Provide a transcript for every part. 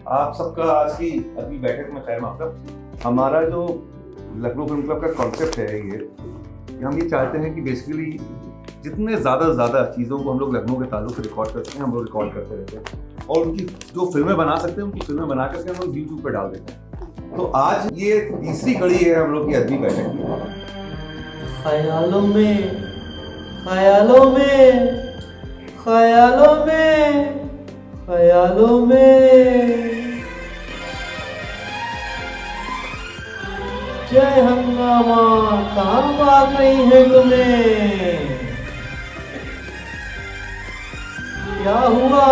आप सबका आज की अगली बैठक में खैर मकदम। हमारा जो लखनऊ फिल्म क्लब का कॉन्सेप्ट है ये कि हम ये चाहते हैं कि बेसिकली जितने ज़्यादा से ज़्यादा चीज़ों को हम लोग लखनऊ के ताल्लुक से रिकॉर्ड करते हैं, हम लोग रिकॉर्ड करते रहते हैं और उनकी जो फिल्में बना सकते हैं उनकी फिल्में बना करके हम लोग यूट्यूब पर डाल देते हैं। तो आज ये तीसरी कड़ी है हम लोग की अगली बैठक की। ख्यालों में ख्यालों में ख्यालों में ख्यालों में जय हंगामा कहाँ भाग रही है तुम्हें? क्या हुआ,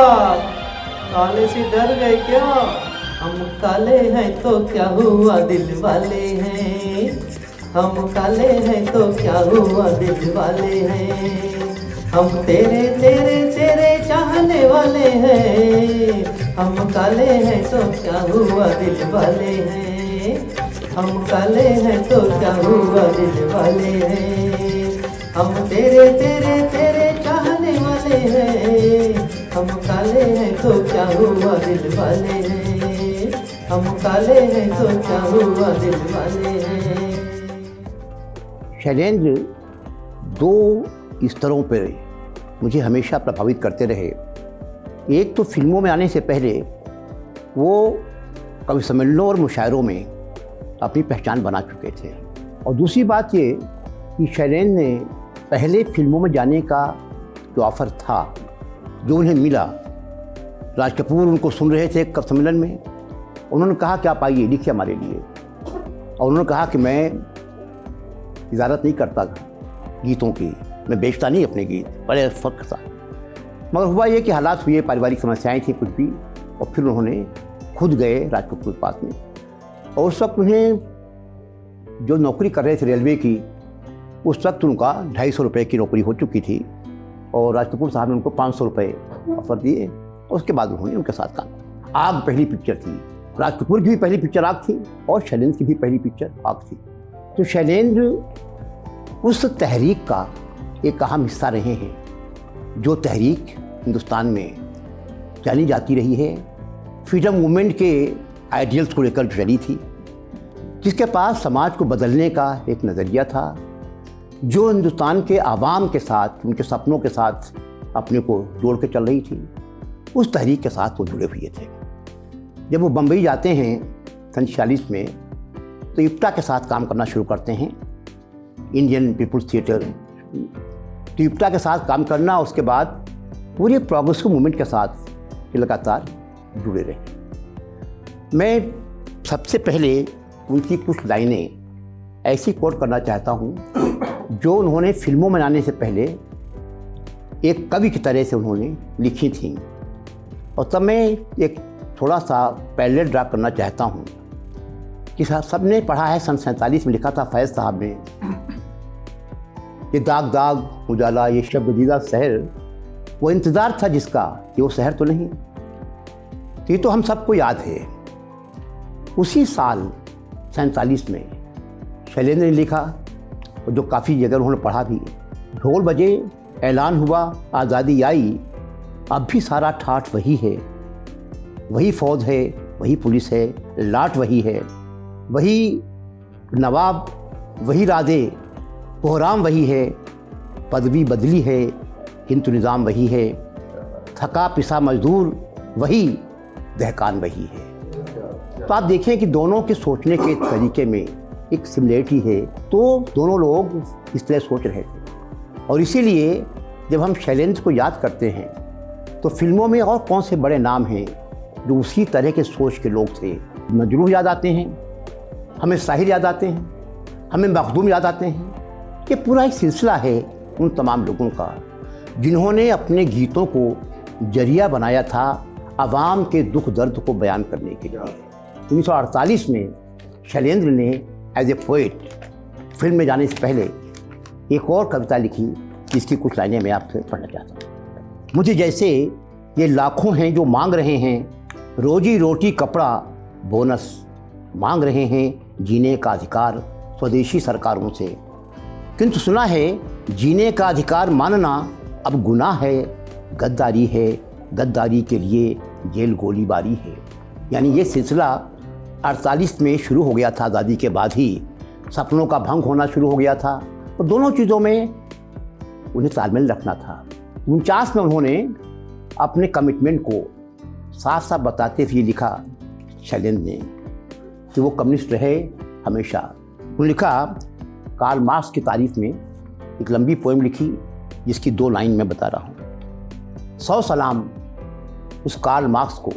काले से डर गए क्या? हम काले हैं तो क्या हुआ दिल वाले हैं, हम काले हैं तो क्या हुआ दिल वाले हैं, हम तेरे तेरे तेरे चाहने वाले हैं, हम काले हैं तो क्या हुआ दिल वाले हैं, हम काले हैं तो क्या हुआ दिल वाले हैं, हम तेरे तेरे तेरे चाहने वाले हैं, हम काले हैं तो क्या हुआ दिल वाले हैं, हम काले हैं तो क्या हुआ दिल वाले हैं। शैलेंद्र दो स्तरों पर मुझे हमेशा प्रभावित करते रहे। एक तो फिल्मों में आने से पहले वो कवि सम्मेलनों और मुशायरों में अपनी पहचान बना चुके थे, और दूसरी बात ये कि शैलेंद्र ने पहले फिल्मों में जाने का जो ऑफ़र था, जो उन्हें मिला, राज कपूर उनको सुन रहे थे कवि सम्मेलन में, उन्होंने कहा कि आप आइए लिखिए हमारे लिए, और उन्होंने कहा कि मैं इजाज़त नहीं करता गीतों की, मैं बेचता नहीं अपने गीत, बड़े फ़र्क था। मगर हुआ ये कि हालात हुए, पारिवारिक समस्याएं थी कुछ भी, और फिर उन्होंने खुद गए राज कपूर के पास में, और उस वक्त उन्हें जो नौकरी कर रहे थे रेलवे की, उस वक्त उनका 250 रुपये की नौकरी हो चुकी थी, और राज कपूर साहब ने उनको 500 रुपये ऑफर दिए, और उसके बाद उन्होंने उनके साथ काम किया। आग पहली पिक्चर थी, राज कपूर की भी पहली पिक्चर आग थी, और शैलेंद्र की भी पहली पिक्चर आग थी। तो शैलेंद्र उस तहरीक का एक अहम हिस्सा रहे हैं, जो तहरीक हिंदुस्तान में जानी जाती रही है, फ्रीडम मूवमेंट के आइडियल्स को लेकर चली थी, जिसके पास समाज को बदलने का एक नज़रिया था, जो हिंदुस्तान के आवाम के साथ, उनके सपनों के साथ अपने को जोड़ के चल रही थी। उस तहरीक के साथ वो जुड़े हुए थे। जब वो बम्बई जाते हैं सन 46 में, तो इप्टा के साथ काम करना शुरू करते हैं, इंडियन पीपुल्स थिएटर। तो इप्टा के साथ काम करना, उसके बाद पूरे प्रोग्रेसिव मूवमेंट के साथ लगातार जुड़े रहे। मैं सबसे पहले उनकी कुछ लाइनें ऐसी कोट करना चाहता हूँ, जो उन्होंने फिल्मों में आने से पहले एक कवि की तरह से उन्होंने लिखी थी, और तब मैं एक थोड़ा सा पैरेलल ड्रा करना चाहता हूँ कि सबने पढ़ा है, सन 47 में लिखा था फैज़ साहब ने, ये दाग दाग उजाला ये शब दीदा शहर, वो इंतज़ार था जिसका, कि वो शहर तो नहीं। तो ये तो हम सबको याद है। उसी साल 47 में शैलेंद्र ने लिखा, और जो काफ़ी जगह उन्होंने पढ़ा भी, ढोल बजे ऐलान हुआ आज़ादी आई, अब भी सारा ठाठ वही है, वही फ़ौज है, वही पुलिस है, लाट वही है, वही नवाब, वही राधे, कोहराम वही है, पदवी बदली है, किंतु निज़ाम वही है, थका पिसा मजदूर वही, दहकान वही है। तो आप देखें कि दोनों के सोचने के तरीके में एक सिमिलरिटी है। तो दोनों लोग इस तरह सोच रहे थे, और इसीलिए जब हम शैलेंद्र को याद करते हैं, तो फिल्मों में और कौन से बड़े नाम हैं जो उसी तरह के सोच के लोग थे। मजरूह याद आते हैं, हमें साहिर याद आते हैं, हमें मखदूम याद आते हैं। ये पूरा एक सिलसिला है उन तमाम लोगों का, जिन्होंने अपने गीतों को जरिया बनाया था आवाम के दुख दर्द को बयान करने के लिए। 1948 में शैलेंद्र ने एज ए पोएट फिल्म में जाने से पहले एक और कविता लिखी, जिसकी कुछ लाइनें मैं आपसे पढ़ना चाहता हूँ। मुझे जैसे ये लाखों हैं जो मांग रहे हैं रोजी रोटी कपड़ा बोनस, मांग रहे हैं जीने का अधिकार स्वदेशी सरकारों से, किंतु सुना है जीने का अधिकार मानना अब गुनाह है, गद्दारी है, गद्दारी के लिए जेल गोलीबारी है। यानी ये सिलसिला 48 में शुरू हो गया था, आज़ादी के बाद ही सपनों का भंग होना शुरू हो गया था। तो दोनों चीज़ों में उन्हें तालमेल रखना था। 49 में उन्होंने अपने कमिटमेंट को साफ साफ बताते हुए लिखा शैलेंद्र ने कि वो कम्युनिस्ट रहे हमेशा। उन्होंने लिखा, कार्ल मार्क्स की तारीफ में एक लंबी पोएम लिखी जिसकी 2 लाइन में बता रहा हूँ। 100 सलाम उस कार्ल मार्क्स को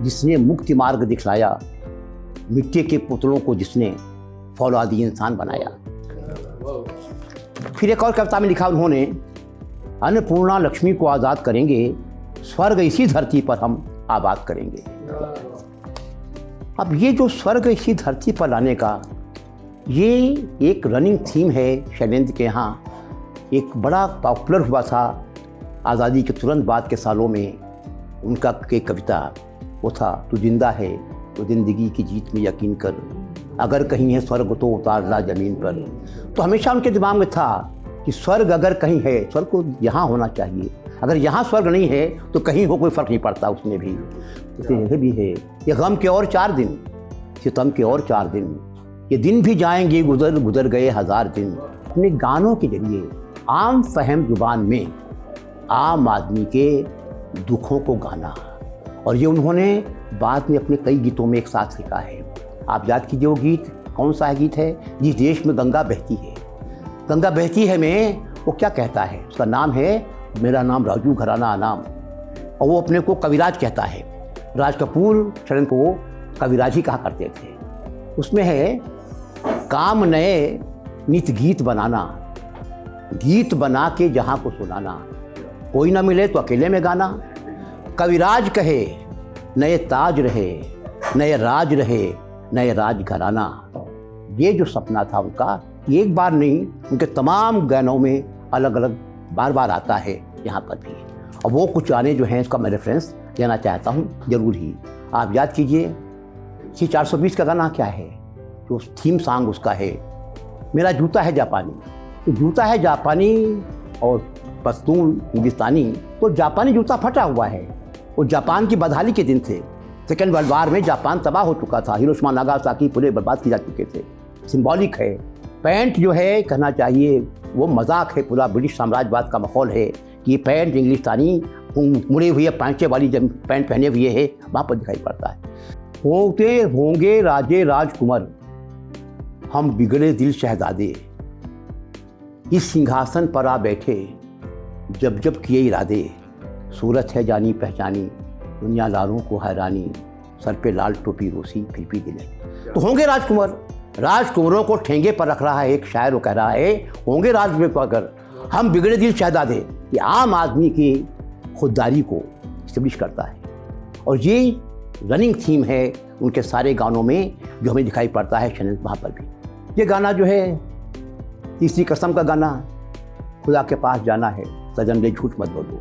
जिसने मुक्ति मार्ग दिखलाया, मिट्टी के पुतलों को जिसने फौलादी इंसान बनाया। फिर एक और कविता में लिखा उन्होंने, अन्नपूर्णा लक्ष्मी को आज़ाद करेंगे, स्वर्ग इसी धरती पर हम आबाद करेंगे। अब ये जो स्वर्ग इसी धरती पर लाने का ये एक रनिंग थीम है शैलेंद्र के यहाँ। एक बड़ा पॉपुलर हुआ था आज़ादी के तुरंत बाद के सालों में उनका एक कविता, वो था, तू जिंदा है तो ज़िंदगी की जीत में यकीन कर, अगर कहीं है स्वर्ग तो उतार ला ज़मीन पर। तो हमेशा उनके दिमाग में था कि स्वर्ग अगर कहीं है, स्वर्ग को यहाँ होना चाहिए, अगर यहाँ स्वर्ग नहीं है तो कहीं हो, कोई फ़र्क नहीं पड़ता उसमें भी। तो यह भी है, ये गम के और 4 दिन, सितम के और 4 दिन, ये दिन भी जाएंगे गुजर गुजर गए 1000 दिन। अपने गानों के जरिए आम फहम जुबान में आम आदमी के दुखों को गाना, और ये उन्होंने बाद में अपने कई गीतों में एक साथ लिखा है। आप याद कीजिए वो गीत कौन सा गीत है, जिस देश में गंगा बहती है। गंगा बहती है में वो क्या कहता है, उसका नाम है मेरा नाम राजू घराना नाम, और वो अपने को कविराज कहता है। राज कपूर शरण को कविराज ही कहा करते थे। उसमें है, काम नए नित गीत बनाना, गीत बना के जहाँ को सुनाना, कोई ना मिले तो अकेले में गाना, कविराज कहे नए ताज रहे, नए राज रहे, नए राज घराना। ये जो सपना था उनका, एक बार नहीं, उनके तमाम गानों में अलग अलग बार बार आता है यहाँ पर भी। और वो कुछ गाने जो हैं इसका मैं रेफरेंस देना चाहता हूँ ज़रूर ही। आप याद कीजिए C420 का गाना क्या है, जो थीम सॉन्ग उसका है, मेरा जूता है जापानी। तो जूता है जापानी और पश्तून हिंदुस्तानी, तो जापानी जूता फटा हुआ है। वो जापान की बदहाली के दिन थे, सेकेंड वर्ल्ड वार में जापान तबाह हो चुका था, हिरोशिमा नागासाकी पूरे बर्बाद किए जा चुके थे। सिंबॉलिक है। पैंट जो है कहना चाहिए वो मजाक है, पूरा ब्रिटिश साम्राज्यवाद का माहौल है कि ये पैंट इंग्लिस्तानी मुड़े हुए पैंचे वाली जब पैंट पहने हुए है वहाँ पर दिखाई पड़ता है। होते होंगे राजे राजकुमार, हम बिगड़े दिल शहजादे, इस सिंहासन पर आ बैठे जब जब किए इरादे, सूरत है जानी पहचानी, दुनिया लालों को हैरानी, सर पे लाल टोपी रोसी फिर भी दिले। तो होंगे राजकुमार, राजकुमारों को ठेंगे पर रख रहा है एक शायर, वो कह रहा है होंगे राजकुमार, हम बिगड़े दिल शहजादे। ये आम आदमी की खुददारी को इस्टेब्लिश करता है, और ये रनिंग थीम है उनके सारे गानों में जो हमें दिखाई पड़ता है शैलेंद्र वहाँ पर भी। ये गाना जो है तीसरी कसम का गाना, खुदा के पास जाना है सजन ले झूठ मत बोलो,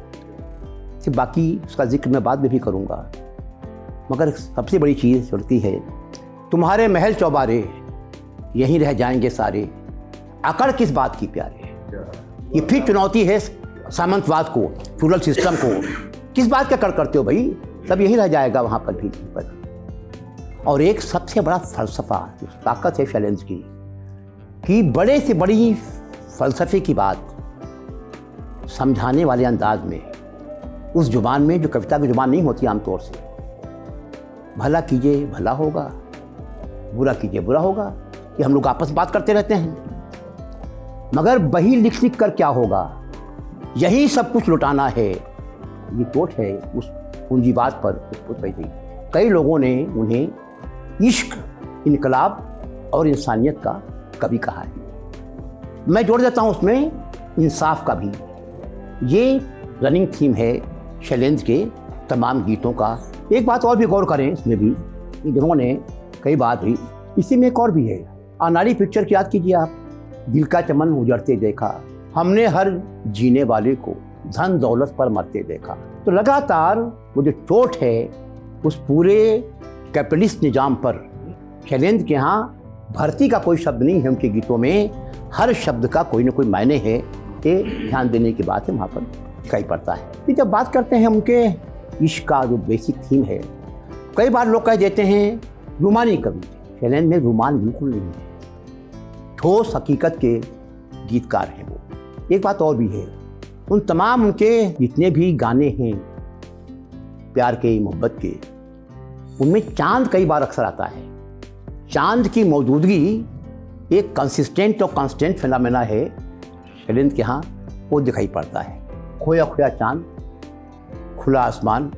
कि बाकी उसका जिक्र मैं बाद में भी करूँगा। मगर सबसे बड़ी चीज़ चलती है, तुम्हारे महल चौबारे यहीं रह जाएंगे सारे, अकड़ किस बात की प्यारे। ये फिर चुनौती है सामंतवाद को, फ्यूडल सिस्टम को, किस बात का अकड़ करते हो भाई, सब यहीं रह जाएगा वहाँ पर भी पर। और एक सबसे बड़ा फ़लसफ़ा, ताकत है शैलेंद्र की कि बड़े से बड़ी फ़लसफ़े की बात समझाने वाले अंदाज में, उस जुबान में जो कविता की जुबान नहीं होती आमतौर से, भला कीजिए भला होगा, बुरा कीजिए बुरा होगा, ये हम लोग आपस में बात करते रहते हैं। मगर वही लिख लिख कर क्या होगा, यही सब कुछ लुटाना है, ये चोट है उस पूंजीवाद पर उस पैसे। कई लोगों ने उन्हें इश्क, इनकलाब और इंसानियत का कवि कहा है। मैं जोड़ देता हूँ उसमें इंसाफ का भी। ये रनिंग थीम है शैलेंद्र के तमाम गीतों का। एक बात और भी गौर करें इसमें भी, जिन्होंने कई बात हुई, इसी में एक और भी है। अनाड़ी पिक्चर की याद कीजिए आप, दिल का चमन उजड़ते देखा, हमने हर जीने वाले को धन दौलत पर मरते देखा। तो लगातार वो जो चोट है उस पूरे कैपिटलिस्ट निजाम पर, शैलेंद्र के यहाँ भर्ती का कोई शब्द नहीं है उनके गीतों में, हर शब्द का कोई ना कोई मायने है, ये ध्यान देने की बात है वहाँ पर दिखाई पड़ता है। फिर जब बात करते हैं उनके इश्क का जो बेसिक थीम है, कई बार लोग कह देते हैं रोमानी कवि, शैलेंद्र में रोमान बिल्कुल नहीं है, ठोस हकीकत के गीतकार हैं वो। एक बात और भी है, उन तमाम उनके जितने भी गाने हैं प्यार के, मोहब्बत के, उनमें चांद कई बार अक्सर आता है। चांद की मौजूदगी एक कंसिस्टेंट और कांस्टेंट फिनोमेना है शैलेंद्र के यहाँ, वो दिखाई पड़ता है। खोया खोया चांद, खुला आसमान,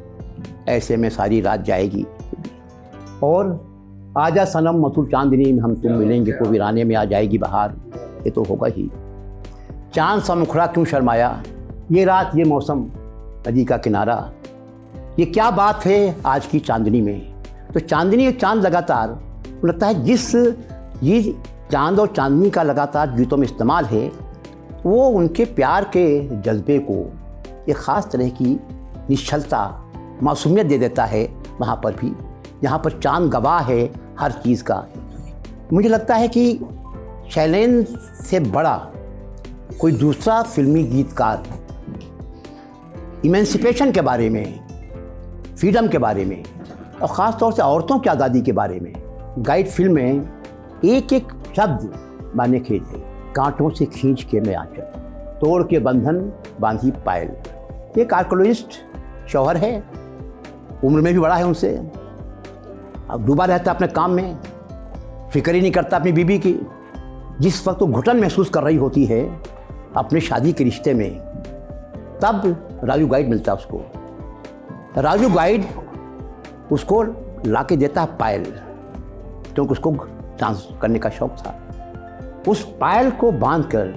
ऐसे में सारी रात जाएगी, और आजा सनम मधुर चांदनी में हम तुम मिलेंगे, को वीराने में आ जाएगी बहार, ये तो होगा ही। चांद सा मुखड़ा क्यों शर्माया, ये रात ये मौसम, नदी का किनारा, ये क्या बात है आज की चांदनी में। तो चांदनी और चांद लगातार लगता है, जिस ये चांद और चांदनी का लगातार गीतों में इस्तेमाल है, वो उनके प्यार के जज्बे को एक ख़ास तरह की निश्चलता, मासूमियत दे देता है वहाँ पर भी, जहाँ पर चांद गवाह है हर चीज़ का। मुझे लगता है कि शैलेंद्र से बड़ा कोई दूसरा फिल्मी गीतकार इमेंसिपेशन के बारे में, फ्रीडम के बारे में, और ख़ास तौर से औरतों की आज़ादी के बारे में गाइड फिल्म में एक एक शब्द माने खेल है। कांटों से खींच के मैं आंचल, तोड़ के बंधन बांधी पायल। एक आर्कोलॉजिस्ट शौहर है, उम्र में भी बड़ा है उनसे, अब डूबा रहता अपने काम में, फिक्र ही नहीं करता अपनी बीवी की। जिस वक्त वो घुटन महसूस कर रही होती है अपने शादी के रिश्ते में, तब राजू गाइड मिलता है उसको। राजू गाइड उसको ला के देता है पायल, क्योंकि उसको डांस करने का शौक था। उस पायल को बांधकर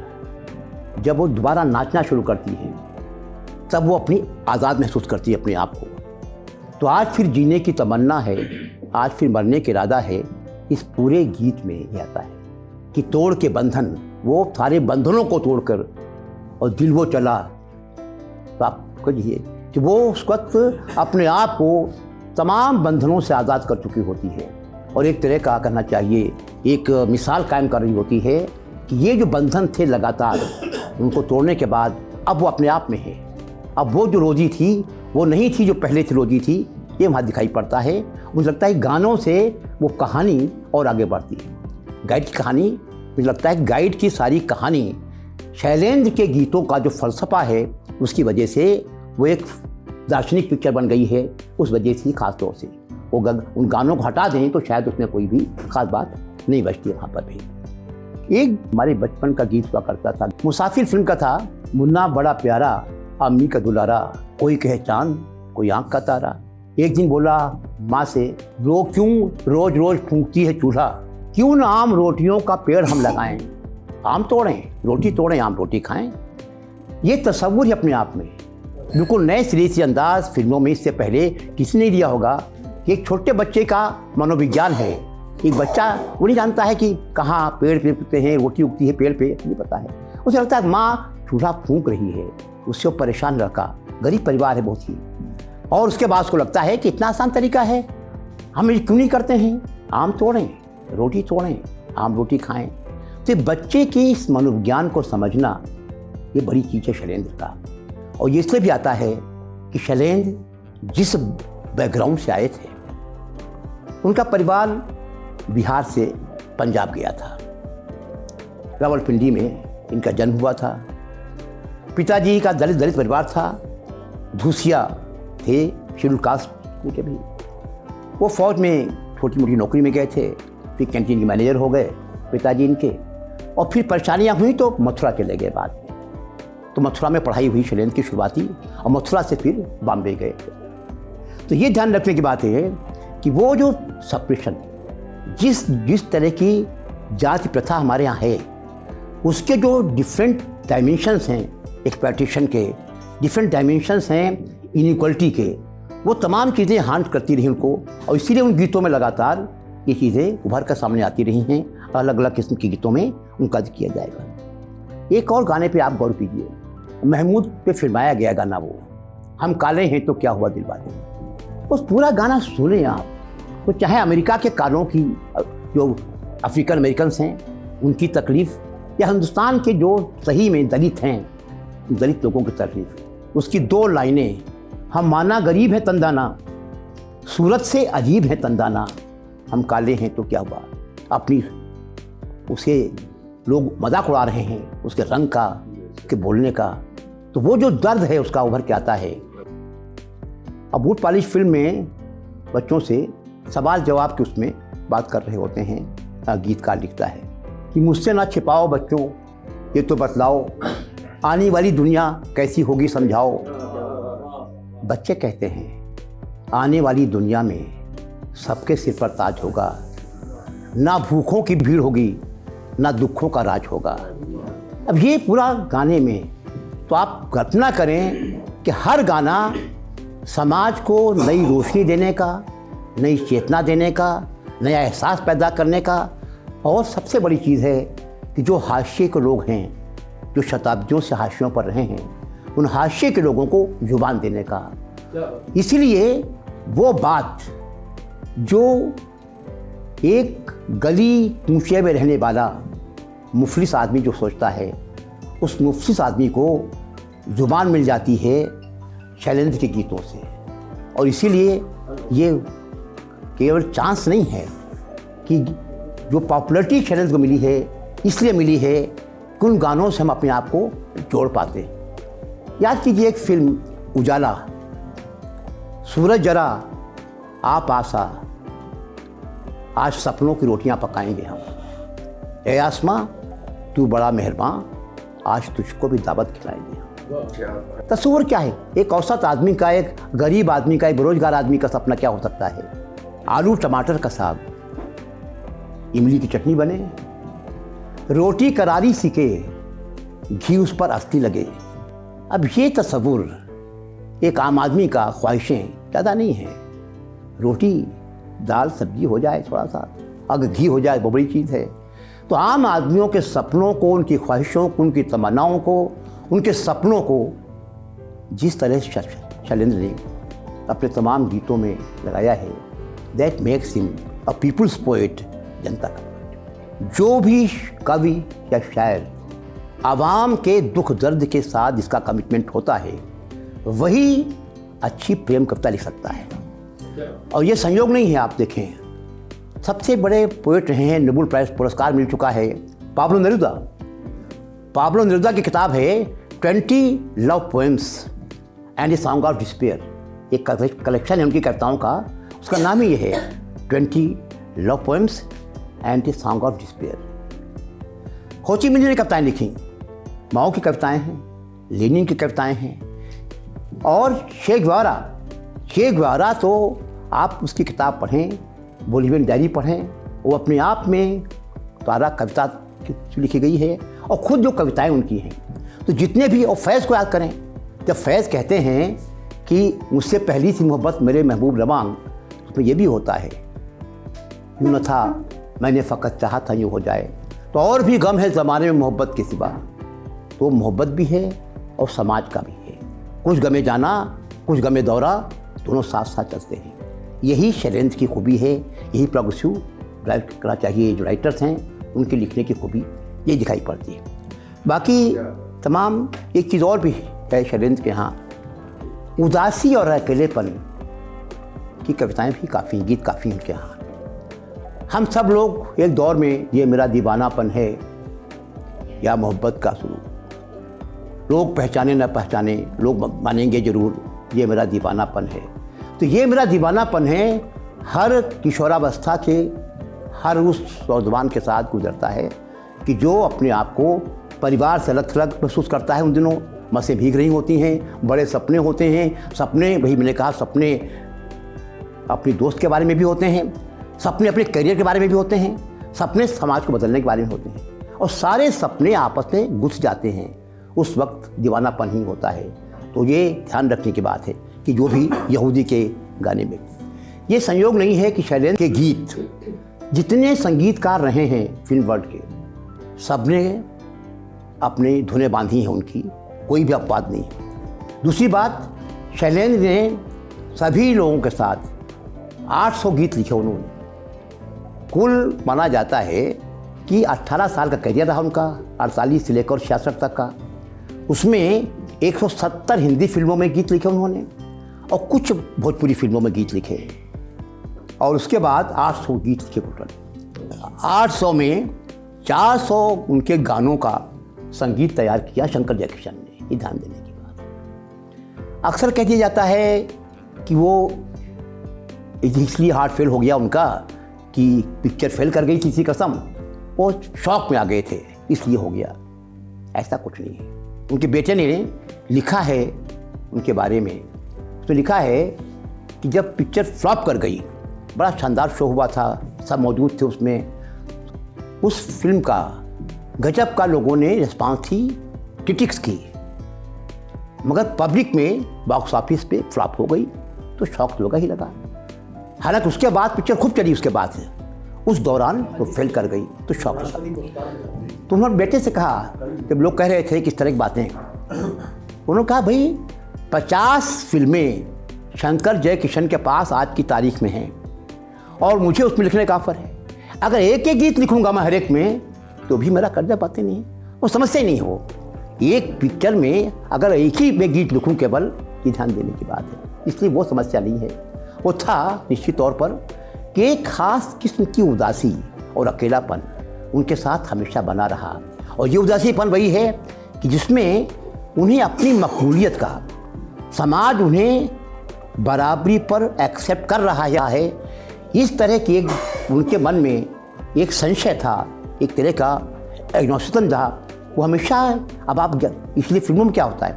जब वो दोबारा नाचना शुरू करती है, तब वो अपनी आज़ाद महसूस करती है अपने आप को। तो आज फिर जीने की तमन्ना है, आज फिर मरने का इरादा है, इस पूरे गीत में ये आता है कि तोड़ के बंधन, वो सारे बंधनों को तोड़कर और दिल वो चला। तो आप कहिए कि वो उस वक्त अपने आप को तमाम बंधनों से आज़ाद कर चुकी होती है, और एक तरह का कहना चाहिए एक मिसाल कायम कर रही होती है कि ये जो बंधन थे लगातार, उनको तोड़ने के बाद अब वो अपने आप में है। अब वो जो रोजी थी वो नहीं थी जो पहले से रोजी थी, ये वहाँ दिखाई पड़ता है। मुझे लगता है गानों से वो कहानी और आगे बढ़ती है। गाइड की कहानी, मुझे लगता है गाइड की सारी कहानी शैलेंद्र के गीतों का जो फ़लसफ़ा है, उसकी वजह से वो एक दार्शनिक पिक्चर बन गई है। उस वजह से ख़ास तौर से वो उन गानों को हटा दें तो शायद उसमें कोई भी ख़ास बात नहीं बचती वहाँ पर भी। एक हमारे बचपन का गीत हुआ करता था, मुसाफिर फिल्म का था, मुन्ना बड़ा प्यारा, अम्मी का दुलारा, कोई कहे चांद कोई आँख का तारा। एक दिन बोला माँ से, रो क्यों रोज रोज फूंकती है चूल्हा, क्यों ना आम रोटियों का पेड़ हम लगाएं, आम तोड़ें रोटी तोड़ें आम रोटी खाएं। ये तस्वुर ही अपने आप में बिल्कुल नए सिरे से अंदाज फिल्मों में इससे पहले किसी ने दिया होगा कि एक छोटे बच्चे का मनोविज्ञान है। एक बच्चा वो नहीं जानता है कि कहाँ पेड़ पे उगते हैं, रोटी उगती है पेड़ पे, नहीं पता है। उसे लगता है माँ चूल्हा फूंक रही है, उससे वो परेशान लड़का, गरीब परिवार है बहुत ही, और उसके बाद उसको लगता है कि इतना आसान तरीका है, हम ये क्यों नहीं करते हैं, आम तोड़ें रोटी तोड़ें आम रोटी खाएं। तो बच्चे के इस मनोविज्ञान को समझना ये बड़ी चीज़ है शैलेंद्र का। और ये इसलिए भी आता है कि शैलेंद्र जिस बैकग्राउंड से आए थे, उनका परिवार बिहार से पंजाब गया था, रावलपिंडी में इनका जन्म हुआ था। पिताजी का दलित परिवार था, धूसिया थे, शेड्यूल कास्ट के भी। वो फौज में छोटी मोटी नौकरी में गए थे, फिर कैंटीन के मैनेजर हो गए पिताजी इनके, और फिर परेशानियां हुई तो मथुरा चले गए बाद में। तो मथुरा में पढ़ाई हुई शैलेंद्र की शुरुआती, और मथुरा से फिर बॉम्बे गए। तो ये ध्यान रखने की बात है कि वो जो सप्रेशन, जिस तरह की जाति प्रथा हमारे यहाँ है, उसके जो डिफरेंट डायमेंशंस हैं, एक्सप्लॉयटेशन के डिफरेंट डायमेंशंस हैं, इनइक्वलिटी के, वो तमाम चीज़ें हांट करती रही उनको, और इसीलिए उन गीतों में लगातार ये चीज़ें उभर कर सामने आती रही हैं। अलग अलग किस्म के गीतों में उनका जिक्र किया जाएगा। एक और गाने पे आप गौर कीजिए, महमूद पे फिल्माया गया गाना, वो हम काले हैं तो क्या हुआ दिल वाले। उस पूरा गाना सुने आप, तो चाहे अमेरिका के कालों की जो अफ्रीकन अमेरिकन्स हैं उनकी तकलीफ़, या हिंदुस्तान के जो सही में दलित हैं, दलित लोगों की तकलीफ़, उसकी दो लाइनें, हम माना गरीब है तंदाना, सूरत से अजीब है तंदाना, हम काले हैं तो क्या हुआ। अपनी उसे लोग मजाक उड़ा रहे हैं उसके रंग का, उसके बोलने का, तो वो जो दर्द है उसका उभर के आता है। अब बूट पॉलिश फिल्म में बच्चों से सवाल जवाब के उसमें बात कर रहे होते हैं। गीतकार लिखता है कि मुझसे ना छिपाओ बच्चों, ये तो बतलाओ, आने वाली दुनिया कैसी होगी समझाओ। बच्चे कहते हैं आने वाली दुनिया में सबके सिर पर ताज होगा, ना भूखों की भीड़ होगी, ना दुखों का राज होगा। अब ये पूरा गाने में तो आप कल्पना करें कि हर गाना समाज को नई रोशनी देने का, नई चेतना देने का, नया एहसास पैदा करने का, और सबसे बड़ी चीज़ है कि जो हाशिए के लोग हैं, जो शताब्दियों से हाशियों पर रहे हैं, उन हाशिए के लोगों को जुबान देने का। इसलिए वो बात जो एक गली कूचे में रहने वाला मुफलिस आदमी जो सोचता है, उस मुफलिस आदमी को जुबान मिल जाती है शैलेंद्र के गीतों से। और इसीलिए ये केवल चांस नहीं है कि जो पॉपुलरिटी शैलेंद्र को मिली है, इसलिए मिली है कि उन गानों से हम अपने आप को जोड़ पाते हैं। याद कीजिए एक फिल्म उजाला, सूरज जरा आप आसा, आज सपनों की रोटियां पकाएंगे हम, ए आसमां तू बड़ा मेहरबान, आज तुझको भी दावत खिलाएंगे हम। तस्वीर क्या है, एक औसत आदमी का, एक गरीब आदमी का, एक बेरोजगार आदमी का सपना क्या हो सकता है? आलू टमाटर का साग, इमली की चटनी बने, रोटी करारी सीखे, घी उस पर अस्थि लगे। अब ये तस्वुर एक आम आदमी का ख्वाहिशें ज़्यादा नहीं है, रोटी दाल सब्जी हो जाए, थोड़ा सा अगर घी हो जाए, वो बड़ी चीज़ है। तो आम आदमियों के सपनों को, उनकी ख्वाहिशों को, उनकी तमन्नाओं को, उनके सपनों को जिस तरह से शैलेंद्र ने अपने तमाम गीतों में लगाया है, that makes him a people's poet, जनता का पोएट। जो भी कवि या शायर आवाम के दुख दर्द के साथ जिसका कमिटमेंट होता है, वही अच्छी प्रेम कविता लिख सकता है। और ये संयोग नहीं है, आप देखें सबसे बड़े पोएट रहे हैं, नोबेल प्राइज पुरस्कार मिल चुका है पाब्लो नेरुदा। पाब्लो नेरुदा की किताब है 20 love poems and a song of despair, एक कलेक्शन है उनकी कविताओं का, उसका नाम ही ये है 20 love poems and a song of despair. हो ची मिन्ह ने कविताएँ लिखी, माओ की कविताएँ हैं, लेनिन की कविताएँ हैं, और चे गुएवारा तो आप उसकी किताब पढ़ें, बोलिवियन डायरी पढ़ें, वो अपने आप में तारा कविता लिखी गई है, और ख़ुद जो कविताएं उनकी हैं। तो जितने भी, और फैज़ को याद करें, जब फैज़ कहते हैं कि मुझसे पहली सी मोहब्बत मेरे महबूब रवांग, उसमें ये भी होता है यूँ न था मैंने फ़कत चाहा था यूँ हो जाए, तो और भी गम है ज़माने में मोहब्बत के सिवा। तो मोहब्बत भी है और समाज का भी है, कुछ गमे जाना कुछ गमे दौरा, दोनों साथ साथ चलते हैं। यही शैलेंद्र की खूबी है, यही प्रोग्रेसिव करना चाहिए जो राइटर्स हैं, उनके लिखने की खूबी ये दिखाई पड़ती है। बाकी तमाम एक चीज़ और भी है शैलेंद्र के यहाँ, उदासी और अकेलेपन की कविताएं भी काफ़ी, गीत काफ़ी उनके यहाँ। हम सब लोग एक दौर में ये मेरा दीवानापन है या मोहब्बत का शुरू, लोग पहचाने न पहचाने, लोग मानेंगे ज़रूर ये मेरा दीवानापन है। तो ये मेरा दीवानापन है हर किशोरावस्था के हर उस नौजवान के साथ गुजरता है कि जो अपने आप को परिवार से अलग थलग महसूस करता है। उन दिनों मसें भीग रही होती हैं, बड़े सपने होते हैं, सपने वही मैंने कहा, सपने अपनी दोस्त के बारे में भी होते हैं, सपने अपने करियर के बारे में भी होते हैं, सपने समाज को बदलने के बारे में होते हैं, और सारे सपने आपस में घुस जाते हैं, उस वक्त दीवानापन ही होता है। तो ये ध्यान रखने की बात है कि जो भी यहूदी के गाने में, ये संयोग नहीं है कि शैलेंद्र के गीत, जितने संगीतकार रहे हैं फिल्म वर्ल्ड के, सब ने अपनी धुनें बांधी हैं उनकी, कोई भी अपवाद नहीं। दूसरी बात, शैलेंद्र ने सभी लोगों के साथ 800 गीत लिखे उन्होंने। कुल माना जाता है कि 18 साल का करियर रहा उनका, 48 से लेकर 66 तक का। उसमें 170 हिंदी फिल्मों में गीत लिखे उन्होंने और कुछ भोजपुरी फिल्मों में गीत लिखे। और उसके बाद 800 गीत लिखे टोटल। 800 में 400 उनके गानों का संगीत तैयार किया शंकर जयकिशन ने। ये ध्यान देने की बात। अक्सर कह दिया जाता है कि वो इसलिए हार्ट फेल हो गया उनका कि पिक्चर फेल कर गई थी, इसी कसम वो शौक में आ गए थे इसलिए हो गया। ऐसा कुछ नहीं है। उनके बेटे ने लिखा है उनके बारे में, उसमें लिखा है कि जब पिक्चर फ्लॉप कर गई, बड़ा शानदार शो हुआ था, सब मौजूद थे उसमें, उस फिल्म का गजब का लोगों ने रिस्पांस थी, क्रिटिक्स की, मगर पब्लिक में बॉक्स ऑफिस पे फ्लॉप हो गई तो शौक तो लगा ही लगा। हालांकि उसके बाद पिक्चर खूब चली, उसके बाद उस दौरान वो फेल कर गई तो शौक लगा। तो उन्होंने बेटे से कहा, जब लोग कह रहे थे किस तरह की बातें, उन्होंने कहा भाई 50 फिल्में शंकर जयकिशन के पास आज की तारीख में हैं और मुझे उसमें लिखने का ऑफर है। अगर एक एक गीत लिखूंगा मैं हर एक में तो भी मेरा कर्जा पाते नहीं है, वो समस्या ही नहीं हो। एक पिक्चर में अगर एक ही में गीत लिखूं केवल, ये ध्यान देने की बात है, इसलिए वो समस्या नहीं है। वो था निश्चित तौर पर कि एक खास किस्म की उदासी और अकेलापन उनके साथ हमेशा बना रहा, और ये उदासीपन वही है कि जिसमें उन्हें अपनी मकबूलियत का समाज उन्हें बराबरी पर एक्सेप्ट कर रहा है, इस तरह की एक उनके मन में एक संशय था, एक तरह का एग्नोस्टिसिज्म था। वो हमेशा, अब आप इसलिए फिल्मों में क्या होता है,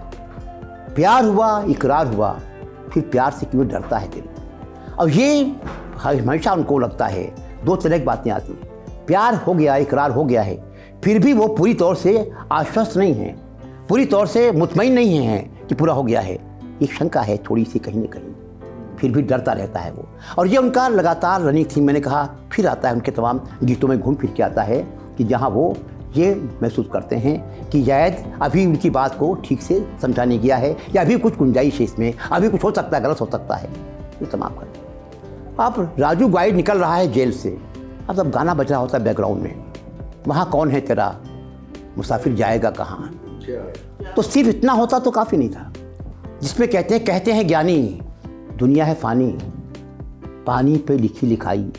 प्यार हुआ, इकरार हुआ, फिर प्यार से क्यों डरता है दिल। अब ये हमेशा उनको लगता है दो तरह की बातें आती हैं, प्यार हो गया, इकरार हो गया है, फिर भी वो पूरी तौर से आश्वस्त नहीं है, पूरी तौर से मुतमईन नहीं है कि पूरा हो गया है। एक शंका है थोड़ी सी कहीं न कहीं, फिर भी डरता रहता है वो। और ये उनका लगातार रनिंग थीम, मैंने कहा, फिर आता है उनके तमाम गीतों में घूम फिर के आता है कि जहाँ वो ये महसूस करते हैं कि शायद अभी उनकी बात को ठीक से समझा नहीं गया है, या अभी कुछ गुंजाइश है इसमें, अभी कुछ हो सकता है, गलत हो सकता है, ये तमाम कर। अब राजू गाइड निकल रहा है जेल से, अब जब गाना बज रहा होता है बैकग्राउंड में, वहाँ कौन है तेरा मुसाफिर जाएगा कहाँ, तो सिर्फ इतना होता तो काफ़ी नहीं था, जिसमें कहते हैं ज्ञानी दुनिया है फ़ानी, पानी पे लिखी लिखाई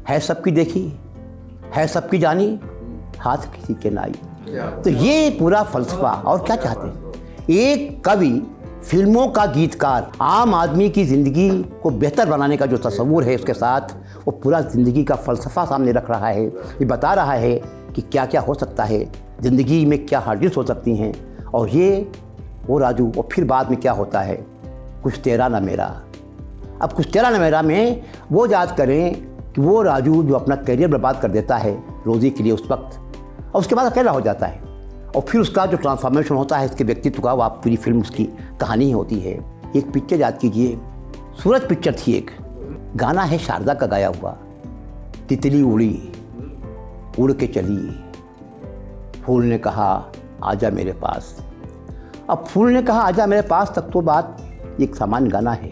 है सबकी देखी, है सबकी जानी, हाथ किसी के नाई। तो ये पूरा फलसफा। और क्या चाहते हैं, एक कवि, फिल्मों का गीतकार, आम आदमी की ज़िंदगी को बेहतर बनाने का जो तस्वूर है उसके साथ वो पूरा ज़िंदगी का फ़लसफ़ा सामने रख रहा है। ये बता रहा है कि क्या क्या हो सकता है ज़िंदगी में, क्या हार्डिल्स हो सकती हैं, और ये वो राजू। और फिर बाद में क्या होता है, कुछ तेरा ना मेरा। अब कुछ तेरा ना मेरा में वो याद करें कि वो राजू जो अपना करियर बर्बाद कर देता है रोज़ी के लिए उस वक्त, और उसके बाद अकेला हो जाता है, और फिर उसका जो ट्रांसफॉर्मेशन होता है इसके व्यक्तित्व का, वो आप पूरी फिल्म उसकी कहानी ही होती है। एक पिक्चर याद कीजिए, सूरज पिक्चर थी, एक गाना है शारदा का गाया हुआ, तितली उड़ी उड़ के चली, फूल ने कहा आजा मेरे पास। अब फूल ने कहा आजा मेरे पास तक तो बात एक सामान्य गाना है,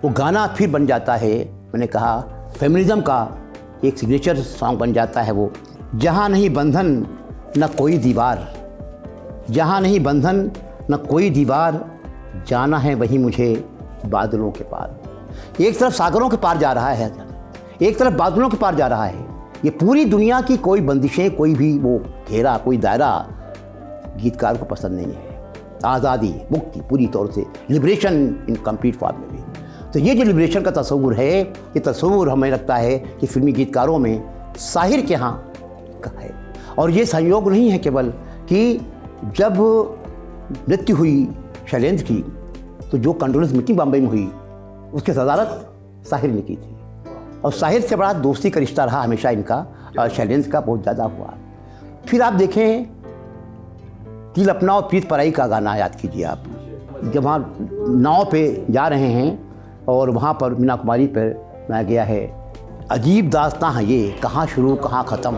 वो गाना फिर बन जाता है, मैंने कहा फेमिनिज्म का एक सिग्नेचर सॉन्ग बन जाता है वो, जहाँ नहीं बंधन न कोई दीवार, जहाँ नहीं बंधन न कोई दीवार, जाना है वहीं मुझे बादलों के पार। एक तरफ सागरों के पार जा रहा है, एक तरफ बादलों के पार जा रहा है। ये पूरी दुनिया की कोई बंदिशें, कोई भी वो घेरा, कोई दायरा गीतकार को पसंद नहीं है। आज़ादी, मुक्ति, पूरी तौर से लिबरेशन इन कंप्लीट फॉर्म में भी। तो ये जो लिबरेशन का तस्वूर है, ये तस्वूर हमें लगता है कि फिल्मी गीतकारों में साहिर के यहाँ का है। और ये संयोग नहीं है केवल कि जब मृत्यु हुई शैलेंद्र की, तो जो कंडोलेंस मीटिंग बॉम्बे में हुई उसकी सदारत साहिर ने की थी, और साहिर से बड़ा दोस्ती का रिश्ता रहा हमेशा इनका, और शैलेंद्र का बहुत ज़्यादा हुआ। फिर आप देखें तिल अपनाओ प्रीत पराई का गाना याद कीजिए आप, जब वहाँ नाव पे जा रहे हैं और वहाँ पर मीना कुमारी पर बनाया गया है, अजीब दास्तां है ये, कहाँ शुरू कहाँ ख़त्म,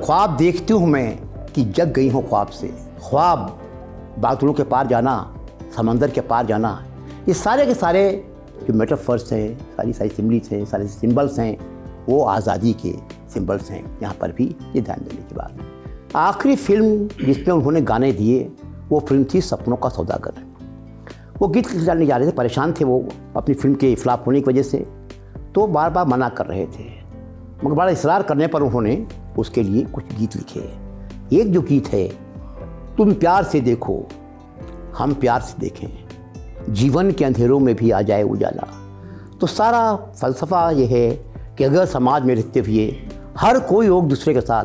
ख्वाब देखती हूँ मैं कि जग गई हूँ ख्वाब से, ख्वाब बादलों के पार जाना, समंदर के पार जाना, ये सारे के सारे जो मेटाफर्स हैं, सारी सिम्बल्स हैं, सारे सिम्बल्स हैं, वो आज़ादी के सिम्बल्स हैं। यहाँ पर भी ये ध्यान देने की बात है। आखिरी फिल्म जिसमें उन्होंने गाने दिए वो फिल्म थी सपनों का सौदागर। वो गीत गाने जा रहे थे, परेशान थे वो अपनी फिल्म के फ्लॉप होने की वजह से, तो बार बार मना कर रहे थे, मगर बड़ा इसरार करने पर उन्होंने उसके लिए कुछ गीत लिखे। एक जो गीत है, तुम प्यार से देखो हम प्यार से देखें, जीवन के अंधेरों में भी आ जाए उजाला। तो सारा फ़लसफ़ा ये है कि अगर समाज में रहते हुए हर कोई लोग दूसरे के साथ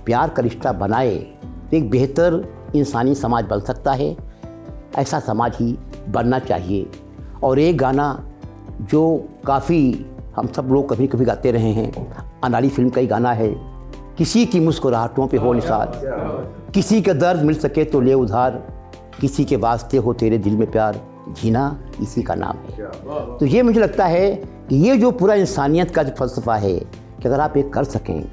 प्यार का रिश्ता बनाए तो एक बेहतर इंसानी समाज बन सकता है। ऐसा समाज ही बनना चाहिए। और एक गाना जो काफ़ी हम सब लोग कभी कभी गाते रहे हैं, अनाड़ी फिल्म का ही गाना है, किसी की मुस्कुराहटों पे हो निसार, किसी का दर्द मिल सके तो ले उधार, किसी के वास्ते हो तेरे दिल में प्यार, जीना इसी का नाम है। तो ये मुझे लगता है कि ये जो पूरा इंसानियत का जो फ़लसफ़ा है कि अगर आप ये कर सकें।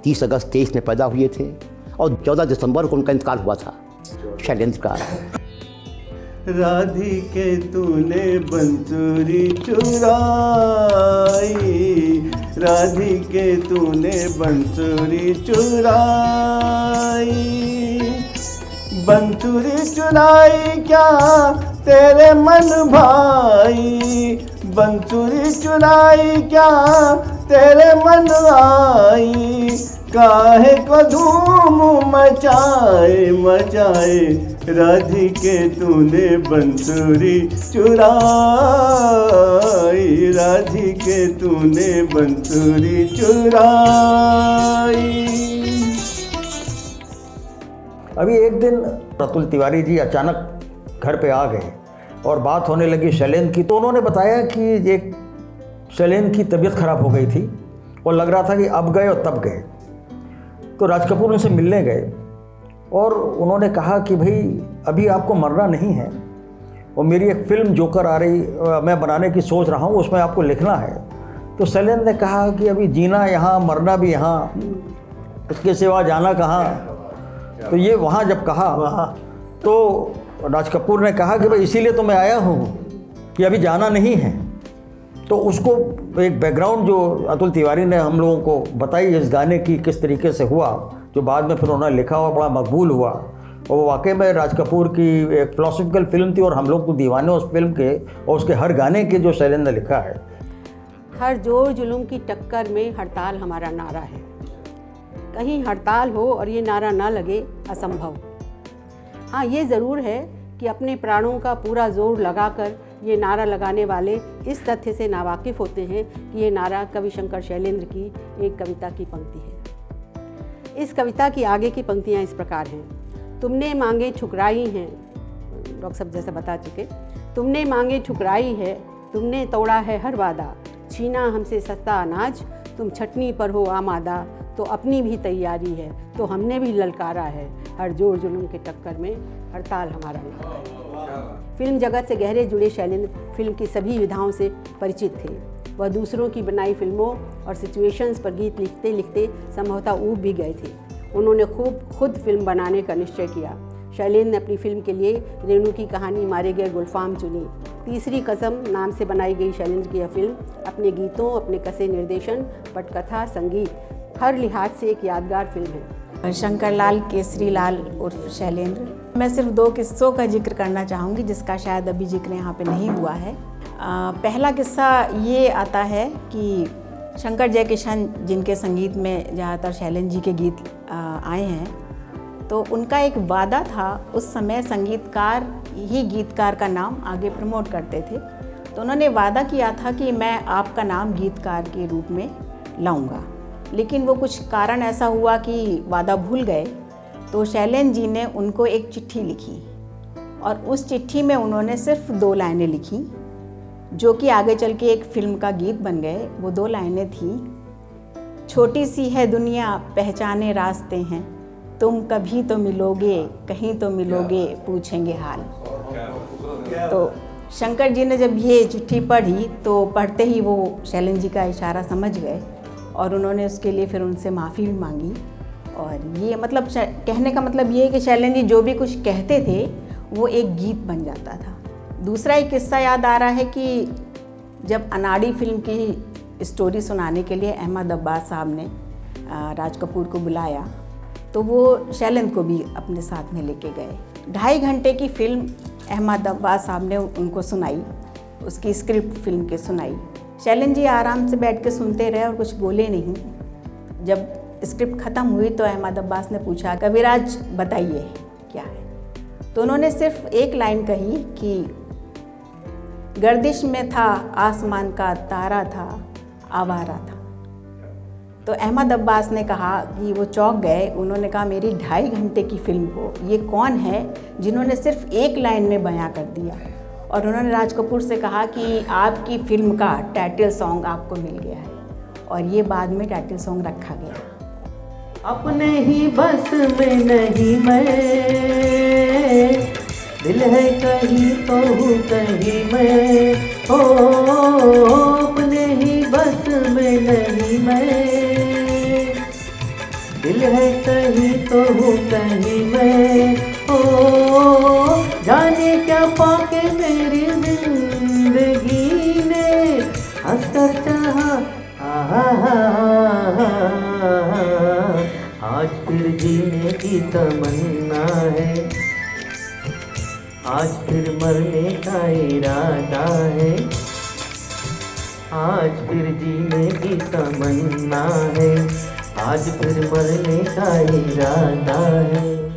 30 अगस्त 23 में पैदा हुए थे और 14 दिसंबर को उनका इंतकाल हुआ था, शैलेंद्र का। राधिके तूने बंसुरी चुराई, राधिके तूने बंसुरी चुराई, बंसुरी चुराई क्या तेरे मन भाई, बंसुरी चुराई क्या तेरे मन आई, काहे को धूम मचाए मचाए, राधिके तूने बंसुरी चुराई, राधिके तूने बंसुरी चुराई। अभी एक दिन अतुल तिवारी जी अचानक घर पे आ गए और बात होने लगी शैलेंद्र की। तो उन्होंने बताया कि एक शैलेंद्र की तबीयत ख़राब हो गई थी और लग रहा था कि अब गए और तब गए। तो राज कपूर उनसे मिलने गए और उन्होंने कहा कि भाई अभी आपको मरना नहीं है और मेरी एक फ़िल्म जोकर आ रही, मैं बनाने की सोच रहा हूँ, उसमें आपको लिखना है। तो शैलेंद्र ने कहा कि अभी जीना यहाँ, मरना भी यहाँ, उसके सिवा जाना कहाँ। तो ये वहाँ जब कहा तो राज कपूर ने कहा कि भाई इसीलिए तो मैं आया हूँ कि अभी जाना नहीं है। तो उसको एक बैकग्राउंड जो अतुल तिवारी ने हम लोगों को बताई इस गाने की, किस तरीके से हुआ, जो बाद में फिर उन्होंने लिखा और बड़ा मकबूल हुआ। और वो वाकई में राज कपूर की एक फिलोसफिकल फिल्म थी और हम लोग को दीवाने उस फिल्म के और उसके हर गाने के जो शैलेंद्र ने लिखा है। हर जोर जुल्म की टक्कर में हड़ताल हमारा नारा है। कहीं हड़ताल हो और ये नारा ना लगे असंभव। हाँ, ये ज़रूर है कि अपने प्राणों का पूरा जोर लगाकर ये नारा लगाने वाले इस तथ्य से नावाकिफ़ होते हैं कि ये नारा कवि शंकर शैलेंद्र की एक कविता की पंक्ति है। इस कविता की आगे की पंक्तियाँ इस प्रकार हैं। तुमने मांगे ठुकराई हैं, डॉक्टर साहब जैसा बता चुके, तुमने मांगे ठुकराई है, तुमने तोड़ा है हर वादा, छीना हमसे सस्ता अनाज, तुम छटनी पर हो आमादा, तो अपनी भी तैयारी है, तो हमने भी ललकारा है, हर जोर जुल्म के टक्कर में हड़ताल हमारा नारा है। फिल्म जगत से गहरे जुड़े शैलेंद्र फिल्म की सभी विधाओं से परिचित थे। वह दूसरों की बनाई फिल्मों और सिचुएशंस पर गीत लिखते लिखते संभवतः ऊब भी गए थे। उन्होंने खुद फिल्म बनाने का निश्चय किया। शैलेंद्र ने अपनी फिल्म के लिए रेणु की कहानी मारे गए गुलफाम चुनी। तीसरी कसम नाम से बनाई गई शैलेंद्र की यह फिल्म अपने गीतों, अपने कसे निर्देशन, पटकथा, संगीत हर लिहाज से एक यादगार फिल्म है। शंकर लाल केसरी लाल उर्फ शैलेंद्र। मैं सिर्फ 2 किस्सों का जिक्र करना चाहूँगी जिसका शायद अभी जिक्र यहाँ पे नहीं हुआ है। पहला किस्सा ये आता है कि शंकर जयकिशन जिनके संगीत में ज़्यादातर शैलेंद्र जी के गीत आए हैं, तो उनका एक वादा था। उस समय संगीतकार ही गीतकार का नाम आगे प्रमोट करते थे, तो उन्होंने वादा किया था कि मैं आपका नाम गीतकार के रूप में लाऊंगा। लेकिन वो कुछ कारण ऐसा हुआ कि वादा भूल गए, तो शैलेंद्र जी ने उनको एक चिट्ठी लिखी और उस चिट्ठी में उन्होंने सिर्फ 2 लाइनें लिखी जो कि आगे चल के एक फिल्म का गीत बन गए। वो 2 लाइनें थी, छोटी सी है दुनिया पहचाने रास्ते हैं, तुम कभी तो मिलोगे कहीं तो मिलोगे पूछेंगे हाल। तो शंकर जी ने जब ये चिट्ठी पढ़ी तो पढ़ते ही वो शैलेंद्र जी का इशारा समझ गए और उन्होंने उसके लिए फिर उनसे माफ़ी भी मांगी। और ये मतलब कहने का मतलब ये है कि शैलेंद्र जी जो भी कुछ कहते थे वो एक गीत बन जाता था। दूसरा एक किस्सा याद आ रहा है कि जब अनाड़ी फिल्म की स्टोरी सुनाने के लिए अहमद अब्बास साहब ने राज कपूर को बुलाया, तो वो शैलेंद्र को भी अपने साथ में लेके गए। 2.5 घंटे की फिल्म अहमद अब्बास साहब ने उनको सुनाई, उसकी स्क्रिप्ट फिल्म की सुनाई। शैलेंद्र जी आराम से बैठ के सुनते रहे और कुछ बोले नहीं। जब स्क्रिप्ट ख़त्म हुई तो अहमद अब्बास ने पूछा, कविराज बताइए क्या है। तो उन्होंने सिर्फ एक लाइन कही कि गर्दिश में था आसमान का तारा था, आवारा था। तो अहमद अब्बास ने कहा कि वो चौंक गए। उन्होंने कहा, मेरी 2.5 घंटे की फिल्म को ये कौन है जिन्होंने सिर्फ एक लाइन में बयां कर दिया। और उन्होंने राज कपूर से कहा कि आपकी फिल्म का टाइटल सॉन्ग आपको मिल गया है, और ये बाद में टाइटल सॉन्ग रखा गया। अपने ही बस में नहीं मैं, दिल है कहीं तो हूँ कहीं मैं, हो अपने ही बस में नहीं मैं, दिल है कहीं तो हूँ कहीं मैं, हो जाने क्या पाके मेरी जिंदगी ने हंसकर चाहा, आज फिर जीने की तमन्ना है, आज फिर मरने का इरादा है, आज फिर जीने की तमन्ना है, आज फिर मरने का इरादा है।